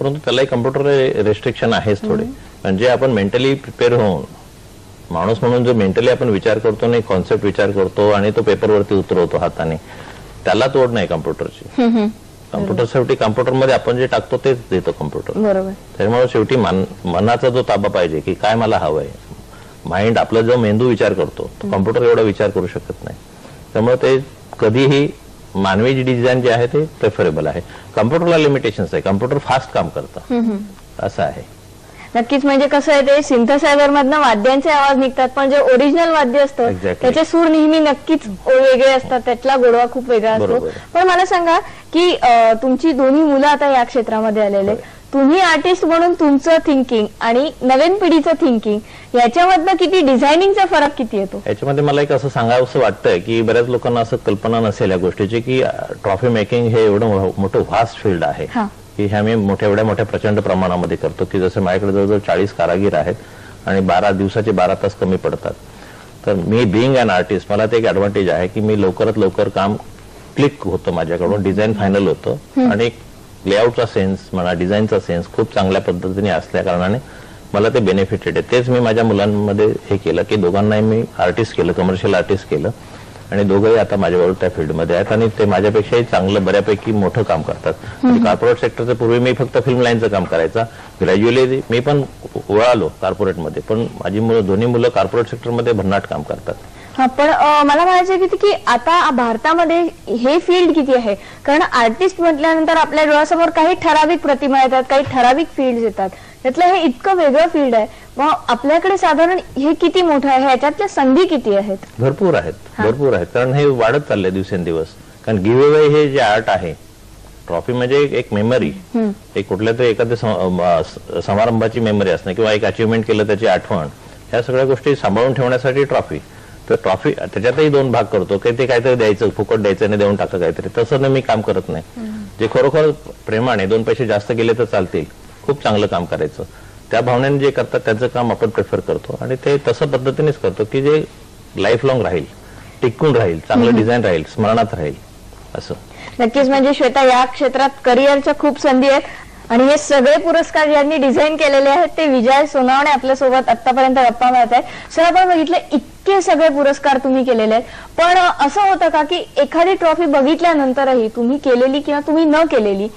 परंतु त्यालाही computer restriction आहेच थोडे. म्हणजे आपण मेंटली प्रिपेअर होऊन माणूस म्हणून जो मेंटली आपण विचार करतो नाही, कॉन्सेप्ट विचार करतो आणि तो पेपरवरती उतरवतो हाताने, त्याला तोड नाही कम्प्युटरची. कम्प्युटर शेवटी कम्प्युटरमध्ये आपण जे टाकतो तेच देतो कम्प्युटर. बरोबर. त्यामुळे शेवटी मनाचा जो ताबा पाहिजे की काय मला हवंय, माइंड आपला जो मेंदू विचार करतो तो कम्प्युटर एवढा विचार करू शकत नाही. त्यामुळे ते कधीही मानवी डिझाईन जे आहे ते प्रेफरेबल आहे. कम्प्युटरला लिमिटेशन्स आहे, कम्प्युटर फास्ट काम करतं असं आहे. नक्कीच. म्हणजे कसं आहे ते सिंथसायझर मधनं वाद्यांचे आवाज निघतात, पण जे ओरिजिनल वाद्य असतं त्याचे सूर नेहमी नक्कीच वेगळे असतात, त्यातला गोडवा खूप वेगळा असतो. पण मला सांगा की तुमची दोन्ही मुलं आता या क्षेत्रामध्ये आलेले, तुम्ही आर्टिस्ट म्हणून तुमचं थिंकिंग आणि नवीन पिढीचं थिंकिंग याच्यामधनं किती डिझायनिंगचा फरक किती येतो? याच्यामध्ये मला एक असं सांगावं असं वाटतंय की बऱ्याच लोकांना असं कल्पना नसेल या गोष्टीची की ट्रॉफी मेकिंग हे एवढं मोठं व्हास्ट फील्ड आहे की हे आम्ही एवढ्या मोठ्या प्रचंड प्रमाणामध्ये करतो की जसं माझ्याकडे जवळजवळ 40 कारागीर आहेत आणि 12 तास कमी पडतात. तर मी बिईंग अन आर्टिस्ट मला ते एक ऍडव्हान्टेज आहे की मी लवकरात लवकर काम क्लिक होतं माझ्याकडून, डिझाईन फायनल होतं आणि लेआउटचा सेन्स म्हणा, डिझाईनचा सेन्स खूप चांगल्या पद्धतीने असल्या कारणाने मला ते बेनिफिटेड आहे. तेच मी माझ्या मुलांमध्ये हे केलं की दोघांनाही मी आर्टिस्ट केलं, कमर्शियल आर्टिस्ट केलं आणि दोघंही आता माझ्याबरोबर त्या फील्डमध्ये आहेत आणि ते माझ्यापेक्षाही चांगलं बऱ्यापैकी मोठं काम करतात. कॉर्पोरेट सेक्टरचं पूर्वी मी फक्त फिल्म लाईनचं काम करायचा, ग्रॅज्युअली मी पण वळालो कॉर्पोरेटमध्ये, पण माझी दोन्ही मुलं कॉर्पोरेट सेक्टरमध्ये भन्नाट काम करतात. पण मला म्हणायचं की आता भारतामध्ये हे फील्ड किती आहे? कारण आर्टिस्ट म्हटल्यानंतर आपल्या डोळ्यासमोर काही ठराविक प्रतिमा येतात, काही ठराविक फील्ड येतात, त्यातलं हे इतकं वेगळं फील्ड आहे. मग आपल्याकडे साधारण हे किती मोठं आहे, ह्याच्यातल्या संधी किती आहेत? भरपूर आहेत कारण हे वाढत चाललंय दिवसेंदिवस. कारण गिव्ह अवे हे जे आर्ट आहे, ट्रॉफी म्हणजे एक मेमरी, एक कुठल्या तरी एखाद्या समारंभाची मेमरी असणं किंवा एक अचिव्हमेंट केलं त्याची आठवण, ह्या सगळ्या गोष्टी सांभाळून ठेवण्यासाठी ट्रॉफी. तर ट्रॉफी त्याच्यातही 2 भाग करतो की ते काहीतरी द्यायचं, फुकट द्यायचं आणि देऊन टाका काहीतरी, तसं मी काम करत नाही. जे खरोखर प्रेमाने 2 पैसे जास्त गेले तर चालतील, खूप चांगलं काम करायचं, त्या भावनेने जे करतात त्याचं काम आपण प्रेफर करतो आणि ते तसं पद्धतीनेच करतो की जे लाईफ लॉंग राहील, टिकून राहील, चांगलं डिझाईन राहील, स्मरणात राहील असं. नक्कीच. म्हणजे श्वेता, या क्षेत्रात करिअरच्या खूप संधी आहेत आणि हे सगळे पुरस्कार ज्यांनी डिझाईन केलेले आहेत ते विजय सोनावणे आपल्यासोबत आतापर्यंत गप्पा मारत आहेत. सर, आपण बघितलं इतके सगळे पुरस्कार तुम्ही केलेले आहेत, पण असं होतं का की एखादी ट्रॉफी बघितल्यानंतरही तुम्ही केलेली किंवा तुम्ही न केलेली,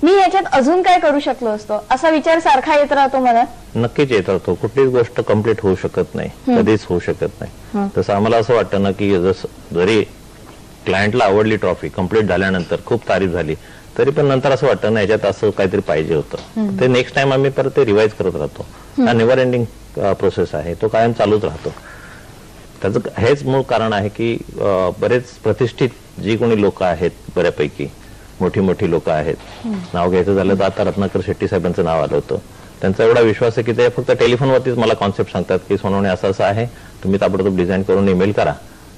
मी याच्यात अजून काय करू शकलो असतो, असा विचार सारखा येत राहतो मला? नक्कीच येत राहतो. कुठलीच गोष्ट कम्प्लीट होऊ शकत नाही, कधीच होऊ शकत नाही. तसं आम्हाला असं वाटतं ना की जरी क्लायंटला आवडली ट्रॉफी, कम्प्लीट झाल्यानंतर खूप तारीफ झाली, तरी पण नंतर असं वाटतं ना याच्यात असं काहीतरी पाहिजे होतं. ते नेक्स्ट टाइम आम्ही परत ते रिवाइज करत राहतो. हा नेव्हर एंडिंग प्रोसेस आहे, तो कायम चालूच राहतो. त्याचं हेच मूळ कारण आहे की बरेच प्रतिष्ठित जी कोणी लोक आहेत, बऱ्यापैकी मोठी लोक आहेत, नाव घ्यायचं झालं तर आता रत्नाकर शेट्टी साहेबांचं नाव आलं होतं. त्यांचा एवढा विश्वास आहे की ते फक्त टेलिफोनवरतीच मला कॉन्सेप्ट सांगतात की सोनवणे असं आहे, तुम्ही ताबडतोब डिझाईन करून ईमेल करा.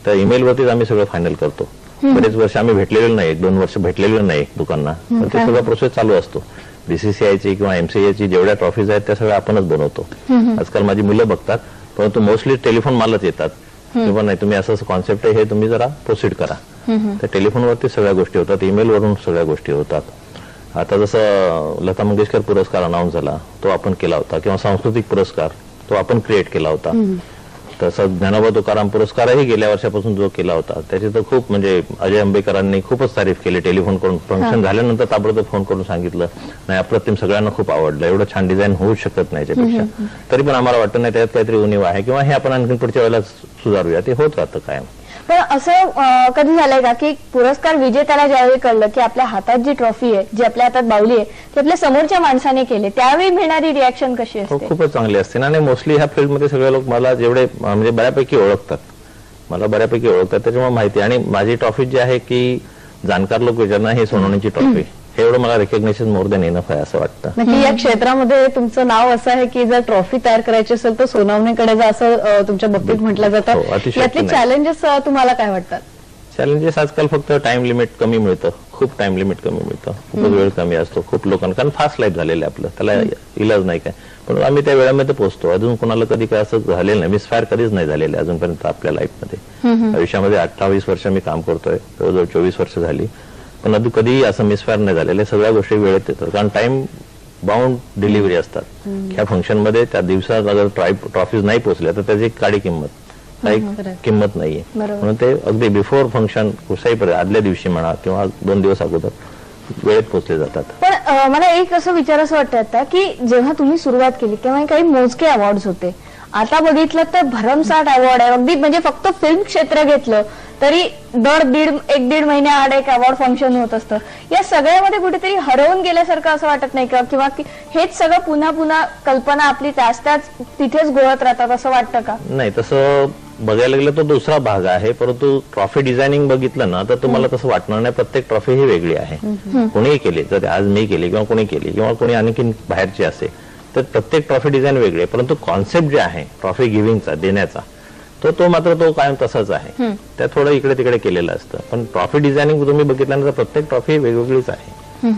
तर ईमेलवरतीच आम्ही सगळं फायनल करतो. बरेच वर्ष आम्ही भेटलेलो नाही, 1-2 वर्ष भेटलेलो नाही दुकानांना, तर ते सगळं प्रोसेस चालू असतो. बीसीसीआयची किंवा एमसीआयची जेवढ्या ट्रॉफीज आहेत त्या सगळ्या आपणच बनवतो. आजकाल माझी मुलं बघतात, परंतु मोस्टली टेलिफोन मलाच येतात किंवा नाही तुम्ही असं कॉन्सेप्ट आहे, हे तुम्ही जरा प्रोसीड करा. त्या टेलिफोनवरती सगळ्या गोष्टी होतात, ईमेलवरून सगळ्या गोष्टी होतात. आता जसं लता मंगेशकर पुरस्कार अनाऊन्स झाला तो आपण केला होता, किंवा सांस्कृतिक पुरस्कार तो आपण क्रिएट केला होता. तसं ज्ञानोबा तुकाराम पुरस्कारही गेल्या वर्षापासून जो केला होता त्याची तर खूप म्हणजे अजय अंबेकरांनी खूपच तारीफ केली. टेलिफोन करून फंक्शन झाल्यानंतर ताबडतोब फोन करून सांगितलं, नाही अप्रतिम, सगळ्यांना खूप आवडलं, एवढं छान डिझाईन होऊ शकत नाही याच्यापेक्षा. तरी पण आम्हाला वाटतं नाही त्यात काहीतरी उणीव आहे किंवा हे आपण आणखी पुढच्या वेळेला सुधारूया, ते होत राहतं कायम. पण असं कधी झालंय का की पुरस्कार विजेत्याला ज्यावेळी कळलं की आपल्या हातात जी ट्रॉफी आहे, जी आपल्या हातात बाहुली आहे, ती आपल्या समोरच्या माणसाने केली, त्यावेळी मिळणारी रिॲक्शन कशी असते? खूपच चांगली असते ना. आणि मोस्टली ह्या फील्डमध्ये सगळे लोक मला जेवढे म्हणजे बऱ्यापैकी ओळखतात, त्याच्यामुळे माहिती. आणि माझी ट्रॉफी जी आहे की जाणकार लोक विचारणार ही सोनवणेची ट्रॉफी, हे एवढं मला रेकग्नेशन मोर दॅन इनफ आहे असं वाटतं. नक्की या क्षेत्रामध्ये तुमचं नाव असं आहे की जर ट्रॉफी तयार करायची असेल तर सोनवणेकडे जा, असं तुमच्या बाबतीत म्हटलं जातं. यातले चॅलेंजेस तुम्हाला काय वाटतात? चॅलेंजेस आजकाल फक्त टाइम लिमिट कमी मिळतं, खूप टाइम लिमिट कमी मिळतं, खूपच वेळ कमी असतो खूप लोकांना, कारण फास्ट लाईफ झालेलं आहे आपलं, त्याला इलाज नाही काय. पण आम्ही त्या वेळामध्ये पोहोचतो. अजून कोणाला कधी काय असं झालेलं नाही, मिसफायर कधीच नाही झालेलं अजूनपर्यंत आपल्या लाईफमध्ये. आयुष्यामध्ये 28 वर्ष मी काम करतोय, जवळजवळ 24 वर्ष झाली, पण कधीही असं मिसफायर नाही झालेलं. सगळ्या गोष्टी वेळेत येतात, कारण टाइम बाउंड डिलिव्हरी असतात. ह्या फंक्शन मध्ये त्या दिवसात अगर ट्रॉफीज नाही पोहोचल्या तर त्याची काडी किंमत, काही किंमत नाहीये. म्हणून ते अगदी बिफोर फंक्शन कुठल्याही आदल्या दिवशी म्हणा किंवा 2 दिवस अगोदर वेळेत पोहोचले जातात. पण मला एक असं विचारायचं वाटतं आता की जेव्हा तुम्ही सुरुवात केली तेव्हा काही मोजके अवॉर्ड होते, आता बघितलं तर भरमसाठ अवॉर्ड आहे. अगदी म्हणजे फक्त फिल्म क्षेत्र घेतलं तरी दर 1-1.5 महिन्याआड एक अवॉर्ड फंक्शन होत असतं. या सगळ्यामध्ये कुठेतरी हरवून गेल्यासारखं असं वाटत नाही का, किंवा हेच सगळं पुन्हा पुन्हा कल्पना आपली त्याच तिथेच गोळत राहतात असं वाटतं का? नाही, तसं बघायला गेलं तर दुसरा भाग आहे, परंतु ट्रॉफी डिझायनिंग बघितलं ना तर तुम्हाला तसं वाटणार नाही. प्रत्येक ट्रॉफी ही वेगळी आहे. कोणीही केली, जर आज मी केली किंवा कोणी केली किंवा कोणी आणखी बाहेरची असेल तर प्रत्येक ट्रॉफी डिझाईन वेगळी आहे. परंतु कॉन्सेप्ट जे आहे ट्रॉफी गिव्हिंगचा, देण्याचा, तो मात्र तो कायम तसाच आहे. त्या थोडं इकडे तिकडे केलेलं असतं. पण ट्रॉफी डिझायनिंग तुम्ही बघितल्यानंतर प्रत्येक ट्रॉफी वेगवेगळीच आहे.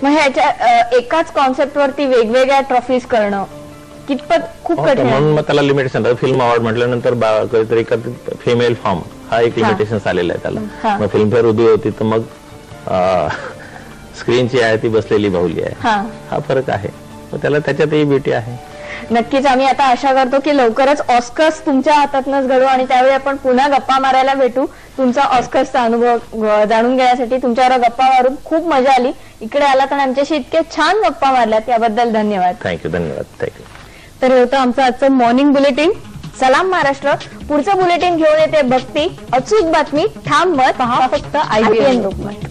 मग ह्याच्या एकाच कॉन्सेप्ट वरती वेगवेगळ्या ट्रॉफीज करणं कितपत खूप कठीण आहे. म्हणून मग त्याला लिमिटेशन, फिल्म अवॉर्ड म्हटल्यानंतर कधीतरी फिमेल फॉर्म हा एक लिमिटेशन आलेला आहे त्याला. मग फिल्मफेअर उभी होती तर मग स्क्रीनची आहे ती बसलेली बाहुली आहे, हा फरक आहे. त्याला त्याच्यातही ब्युटी आहे. नक्कीच आम्ही आता आशा करतो की लवकरच ऑस्कर्स तुमच्या हातातनच घडू आणि त्यावेळी आपण पुन्हा गप्पा मारायला भेटू. तुमचा ऑस्कर्सचा अनुभव जाणून घेण्यासाठी तुमच्यावर गप्पा मारून खूप मजा आली. इकडे आलात आणि आमच्याशी इतके छान गप्पा मारल्यात याबद्दल धन्यवाद. थँक्यू. धन्यवाद. तर हे होतं आमचं आजचं मॉर्निंग बुलेटिन. सलाम महाराष्ट्र. पुढचं बुलेटिन घेऊन येते भक्ती. अचूक बातमी, ठाम मत, पहा फक्त IPN लोकमत.